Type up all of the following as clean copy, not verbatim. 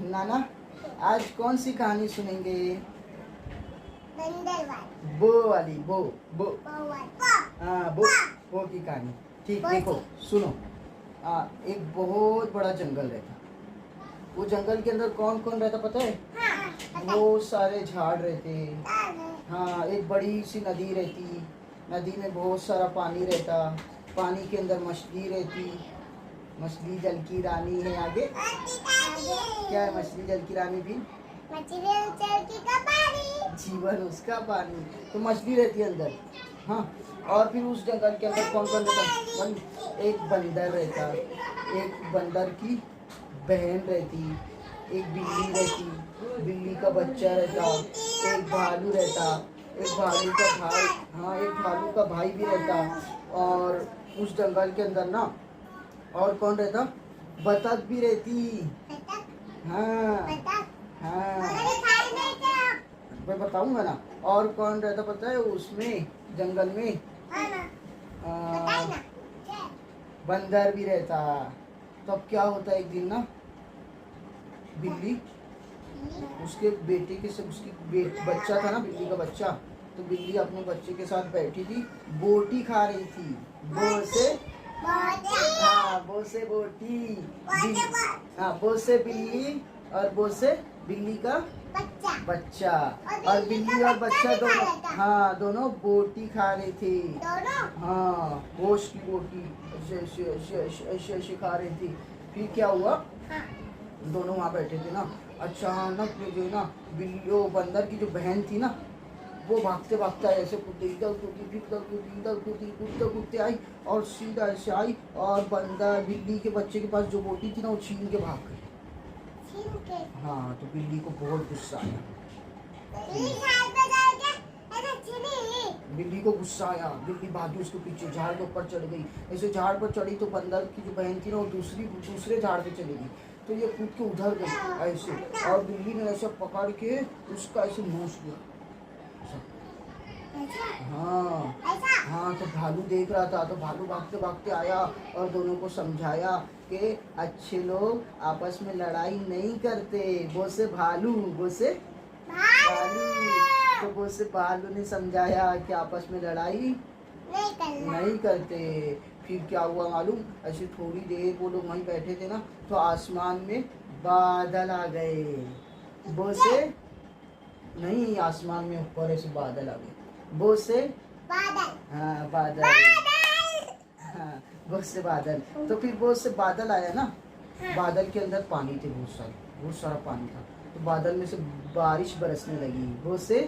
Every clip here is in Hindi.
नाना आज कौन सी कहानी सुनेंगे? बंदर वाली। बो वाली, बो बो वाली। हाँ, बो की कहानी। ठीक, देखो सुनो। एक बहुत बड़ा जंगल रहता। वो जंगल के अंदर कौन कौन रहता पता है? हाँ, बहुत सारे झाड़ रहते। हाँ, एक बड़ी सी नदी रहती। नदी में बहुत सारा पानी रहता। पानी के अंदर मछली रहती। मछली जल की रानी है। आगे क्या है मछली जल की रानी भी? जीवन उसका पानी। तो मछली रहती है अंदर। हाँ, और फिर उस जंगल के अंदर कौन कौन रहता? एक बंदर रहता, एक बंदर की बहन रहती, एक बिल्ली रहती, बिल्ली का बच्चा रहता, एक भालू रहता, एक भालू का भाई, हाँ एक भालू का भाई भी रहता। और उस जंगल के अंदर ना और कौन रहता? बतख भी रहती। हाँ हाँ, मैं बताऊंगा ना। और कौन रहता पता है उसमें जंगल में? बंदर भी रहता। तो अब क्या होता है, एक दिन ना बिल्ली उसके बेटे के से उसकी बच्चा था ना, बिल्ली का बच्चा। तो बिल्ली अपने बच्चे के साथ बैठी थी, बोटी खा रही थी। बो से हाँ, बो से बोटी, हाँ बो से बिल्ली और बो से बिल्ली का बच्चा। और बिल्ली और बच्चा दोनों, हाँ दोनों बोटी खा रहे थे। हाँ, गोश्त की बोटी ऐसे ऐसे खा रही थी। फिर क्या हुआ, दोनों वहाँ बैठे थे ना, अचानक में जो है ना बिल्ली, वो बंदर की जो बहन थी ना, वो भागते भागते आई, ऐसे कूदते, इधर कूदी, फिर इधर कूदी, इधर कूदी, कूदते कूदते आई और सीधा ऐसे आई और बंदर बिल्ली के बच्चे के पास जो बोटी थी ना वो छीन के भाग गई। हाँ, तो बिल्ली को बहुत गुस्सा आया। बिल्ली को गुस्सा आया, बिल्ली भागी उसके पीछे, झाड़ के ऊपर चढ़ गई। ऐसे झाड़ पर चढ़ी तो बंदर की जो बहन थी ना वो दूसरे झाड़ पे चली गई। तो ये कूद के उधर गई ऐसे, और बिल्ली ने ऐसे पकड़ के उसका ऐसे नोच दिया। हाँ, तो भालू देख रहा था। तो भालू भागते भागते आया और दोनों को समझाया कि अच्छे लोग आपस में लड़ाई नहीं करते। वो से भालू, वो से भालू। तो वो से भालू ने समझाया कि आपस में लड़ाई नहीं करते। फिर क्या हुआ मालूम? ऐसे थोड़ी देर वो लोग वहीं बैठे थे ना, तो आसमान में बादल आ गए। वो से नहीं, आसमान में ऊपर ऐसे बादल आ गए। वो से बादल, हाँ बादल, हाँ वो से बादल। तो फिर वो से बादल आया ना, बादल के अंदर पानी थे, बहुत सारा पानी था। तो बादल में से बारिश बरसने लगी। वो से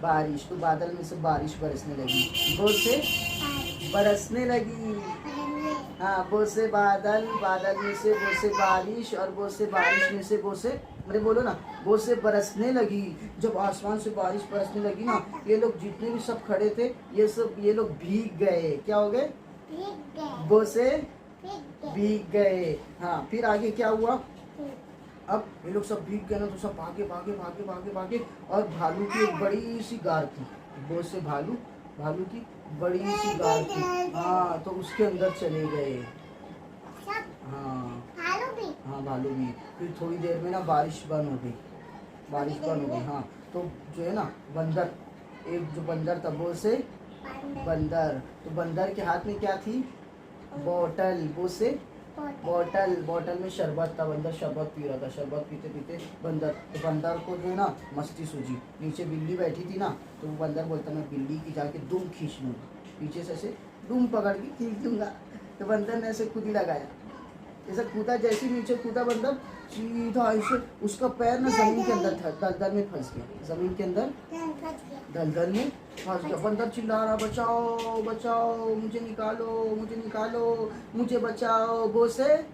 बारिश, तो बादल में से बारिश बरसने लगी। वो से बरसने लगी। हाँ, वो से बादल, बादल में से वो से बारिश, और वो से बारिश में से वो से, अरे बोलो ना, वो से बरसने लगी। जब आसमान से बारिश बरसने लगी ना, ये लोग जितने भी सब खड़े थे, ये लोग भीग गए। क्या हो गए? वो से भीग गए। हाँ, फिर आगे क्या हुआ? अब ये लोग सब भीग गए ना, तो सब भागे भागे भागे भागे भागे, और भालू की एक बड़ी सी गार थी। वो से भालू की बड़ी सी गार थी। हाँ, तो उसके अंदर चले गए। हाँ, भालू भी। फिर थोड़ी देर में ना बारिश बंद हो गई। हाँ, तो जो है ना बंदर, एक जो बंदर था वो से बंदर, तो बंदर के हाथ में क्या थी? बोतल। वो से बोतल में शरबत था। बंदर शरबत पी रहा था। शरबत पीते पीते बंदर को जो है ना मस्ती सूझी। नीचे बिल्ली बैठी थी ना, तो वो बंदर बोलता मैं बिल्ली की जाके दुम खींच लूँगा, पीछे से ऐसे दुम पकड़ के खींच दूंगा। तो बंदर ने ऐसे कूदी लगाया, ऐसा कूदा, जैसे नीचे कूदा बंदर, सीधा ऐसे उसका पैर ना जमीन के अंदर था, दलदल में फंस गया। जमीन के अंदर दलदल में फंस गया। बंदर चिल्ला रहा, बचाओ बचाओ, मुझे निकालो, मुझे बचाओ। वो से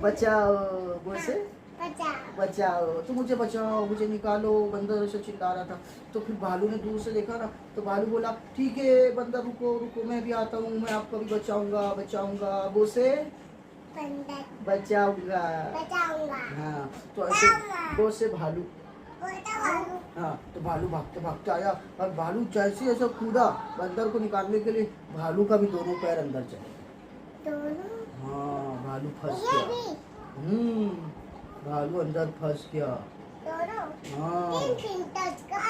बचाओ, वो से बचाओ, तो मुझे बचाओ, मुझे निकालो। बंदर ऐसे चिल्ला रहा था। तो फिर भालू ने दूर से देखा ना, तो भालू बोला ठीक है बंदर, रुको मैं भी आता हूँ, मैं आपको भी बचाऊंगा। वो से बचाऊंगा। हाँ, तो ऐसे वो से भालू, हाँ, तो भालू भागते भागते आया, और भालू जैसे ऐसा कूदा बंदर को निकालने के लिए, भालू का भी दोनों पैर अंदर चले। हाँ, भालू फंस गया। भालू अंदर फंस गया। दोनों हाँ तीन टच कर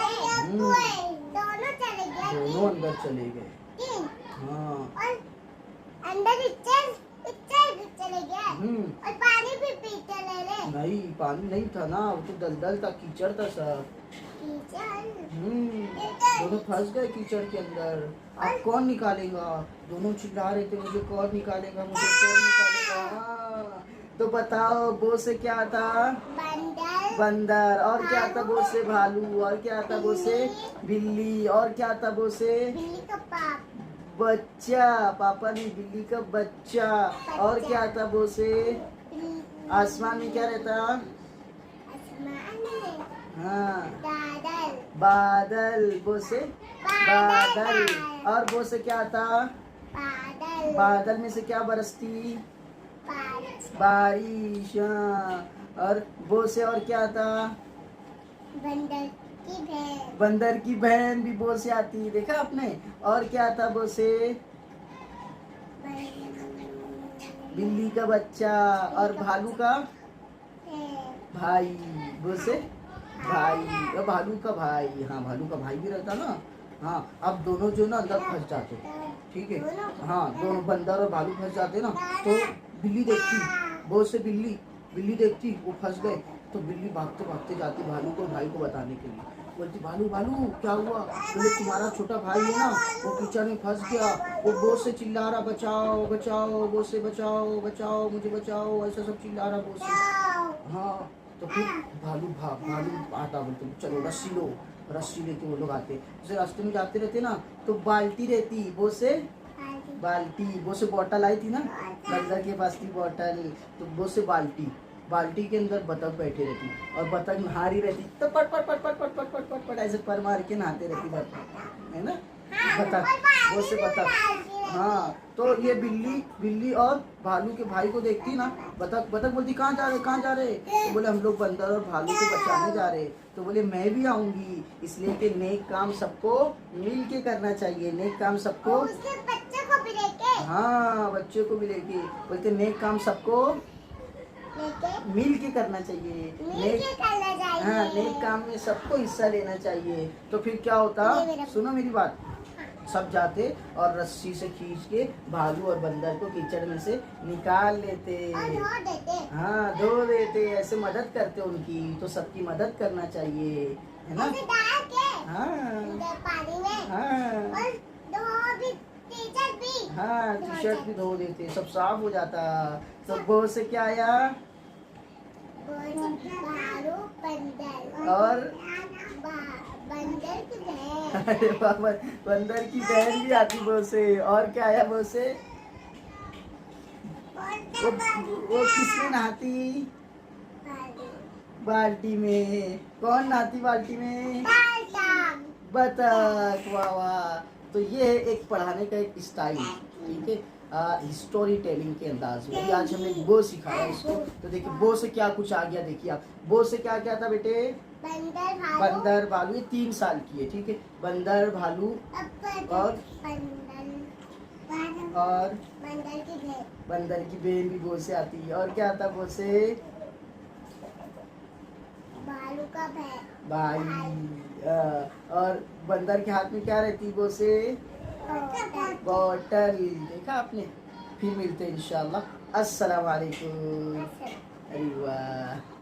दोनों चले गए दोनों अंदर चले गए। तीन हाँ और अंदर इच्छे चले गए और पानी भी पीते ले नहीं पानी नहीं था ना, वो तो दलदल था, कीचड़ था सब। दोनों फंस गए कीचड़ के अंदर। अब कौन निकालेगा? दोनों चिल्ला रहे थे मुझे कौन निकालेगा, मुझे कौन निकालेगा। हाँ, तो बताओ वो से क्या था? बंदर बंदर। और क्या था वो से? भालू। और क्या था वो से? बिल्ली। और क्या था वो से? बिल्ली का पाप बच्चा। पापा ने बिल्ली का बच्चा। और क्या था वो से? आसमान में क्या रहता? आसमान में हाँ बादल बादल। वो से बादल। और वो से क्या था? बादल बादल में से क्या बरसती? बारिश। हाँ। और वो से और क्या था? बंदर की बहन बंदर की बहन भी वो से आती है, देखा आपने? और क्या था वो से? बिल्ली का बच्चा। और भालू का भाई। वो से भाई। और भालू का भाई। हाँ भालू का भाई भी रहता ना। हाँ अब दोनों जो ना अंदर फंस जाते, ठीक है। हाँ दोनों बंदर और भालू फंस जाते ना, तो बिल्ली देखती, वो से बिल्ली देखती वो फंस गए, तो बिल्ली भागते भागते जाती भालू को भाई को बताने के लिए, बोलती भालू भालू क्या हुआ? बोले तुम्हारा छोटा भाई है ना, वो कीचड़ में फंस गया, वो बोझ से चिल्ला रहा बचाओ बचाओ, बोझ से बचाओ बचाओ, मुझे बचाओ, ऐसा सब चिल्ला रहा बोझ से। हाँ तो फिर भालू आता, बोलते चलो रस्सी लो, रस्सी लेके वो लोग आते। जैसे रास्ते में जाते रहते ना, तो बाल्टी रहती, वो से बाल्टी, वो से बॉटल आई थी ना, बंदर के पास थी बॉटल, तो वो से बाल्टी के अंदर बतख बैठे रहती, और बतख नहा रही रहती, तो पट पट पट पट पट पट पट पट पट ऐसे पर मार के नहाते रहती बतख, है ना, बतख, वो से बतख। हाँ तो ये बिल्ली और भालू के भाई को देखती ना, बतख बोलती कहाँ जा रहे? तो बोले हम लोग बंदर और भालू को बचाने जा रहे। तो बोले मैं भी आऊंगी, इसलिए कि नेक काम सबको मिल के करना चाहिए, नेक काम सबको, उसके बच्चे को भी लेके, हाँ बच्चे को भी लेके, बोलते नेक काम सबको मिल के करना चाहिए, हाँ नेक काम में सबको हिस्सा लेना चाहिए। तो फिर क्या होता, सुनो मेरी बात, सब जाते और रस्सी से खींच के भालू और बंदर को कीचड़ में से निकाल लेते, हाँ धो देते, ऐसे मदद करते उनकी। तो सबकी मदद करना चाहिए, है ना। हाँ पानी में हाँ हाँ टी शर्ट भी धो देते, सब साफ हो जाता। तो वो से क्या आया? और बंदर की बहन, अरे बाबा बंदर की बहन भी आती वो से। और क्या आया वो से? वो किसमें नहाती? बाल्टी में। कौन नहाती बाल्टी में? बतख। वाह वाह। तो ये है एक पढ़ाने का एक स्टाइल, ठीक है, हिस्टोरी टेलिंग के अंदाज में। अभी आज हमने वो सिखाया इसको, तो देखिए वो से क्या कुछ आ गया। देखिए आप, वो से क्या क्या था बेटे? बंदर भालू। ये 3 साल की है, ठीक है। बंदर भालू और बंदर की बहन भी वो से आती है। और क्या आता वो से? भालू का भाई। और बंदर के हाथ में क्या रहती वो से? बॉटल। देखा आपने। फिर मिलते हैं इंशाल्लाह। अस्सलाम वालेकुम। अरे वाह।